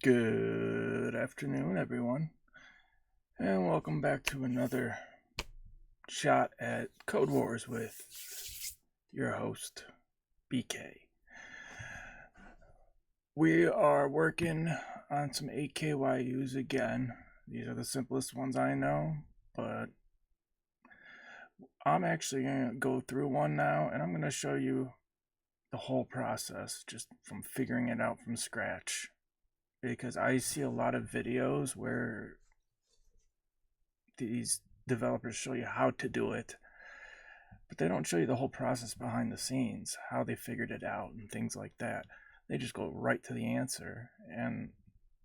Good afternoon, everyone, and welcome back to another shot at Codewars with your host, BK. We are working on some AKYUs again. These are the simplest ones I know, but I'm actually going to go through one now, and I'm going to show you the whole process, just from figuring it out from scratch. Because I see a lot of videos where these developers show you how to do it, but they don't show you the whole process behind the scenes, how they figured it out and things like that. They just go right to the answer, and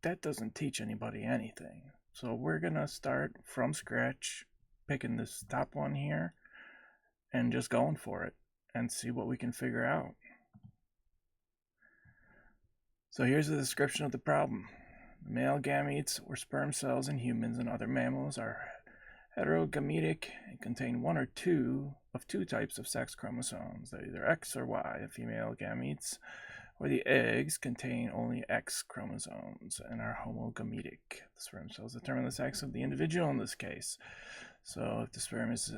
that doesn't teach anybody anything. So we're gonna start from scratch, picking this top one here and just going for it and see what we can figure out. So here's the description of the problem. Male gametes or sperm cells in humans and other mammals are heterogametic and contain one or two of two types of sex chromosomes. They're either X or Y. The female gametes or the eggs contain only X chromosomes and are homogametic. The sperm cells determine the sex of the individual in this case. So if the sperm is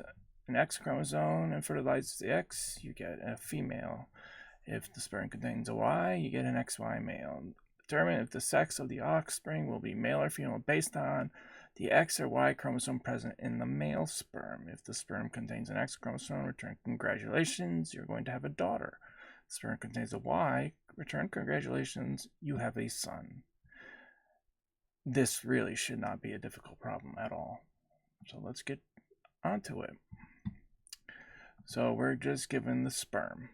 an X chromosome and fertilizes the X, you get a female. If the sperm contains a Y, you get an XY male. Determine if the sex of the offspring will be male or female based on the X or Y chromosome present in the male sperm. If the sperm contains an X chromosome, return congratulations, you're going to have a daughter. If the sperm contains a Y, return congratulations, you have a son. This really should not be a difficult problem at all. So let's get onto it. So we're just given the sperm.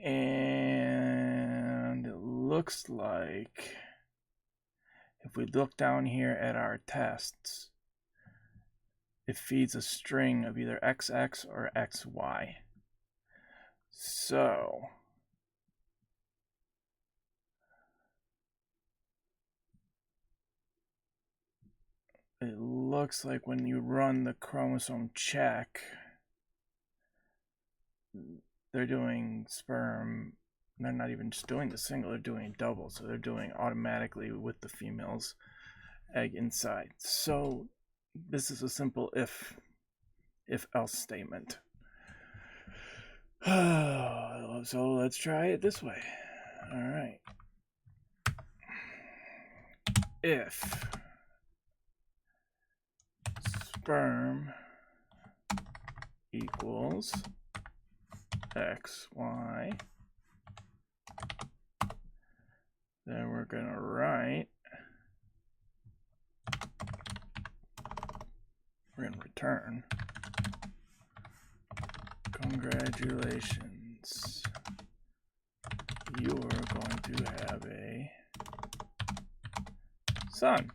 And it looks like if we look down here at our tests, it feeds a string of either XX or XY. So it looks like when you run the chromosome check, they're doing sperm. They're not even just doing the single, they're doing double. So they're doing automatically with the female's egg inside. So this is a simple if-else statement. So let's try it this way. All right. If sperm equals XY, then we're going to write, we're going to return, congratulations, you're going to have a son.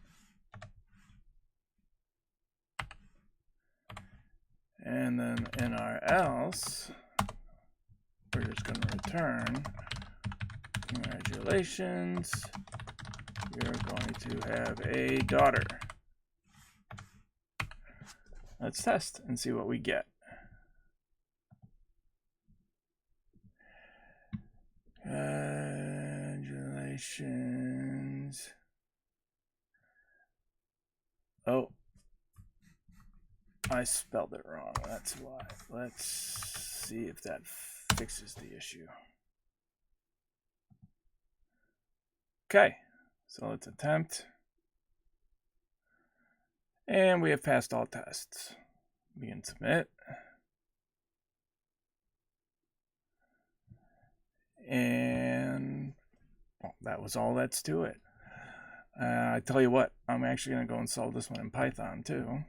And then in our else, we're just going to return, congratulations, you're going to have a daughter. Let's test and see what we get. Congratulations. Oh, I spelled it wrong. That's why. Let's see if that fixes the issue. Okay, so let's attempt. And we have passed all tests. We can submit. And well, that was all that's to it. I tell you what, I'm actually going to go and solve this one in Python too.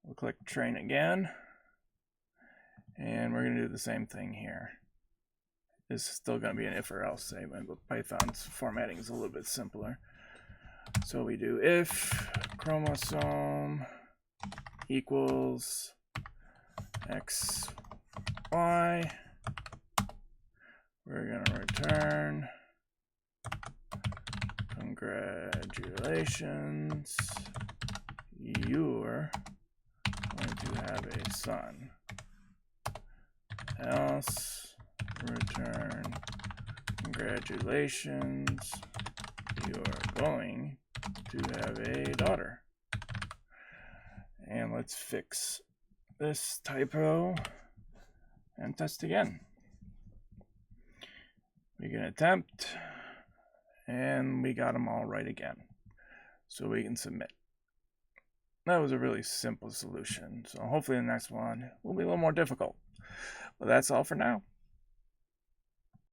We'll click train again. And we're going to do the same thing here. This is still going to be an if or else statement, but Python's formatting is a little bit simpler. So we do if chromosome equals XY, we're going to return congratulations, you're going to have a son. else, return congratulations, you are going to have a daughter. And let's fix this typo and test again. We can attempt, and we got them all right again. So we can submit. That was a really simple solution. So hopefully the next one will be a little more difficult. But that's all for now.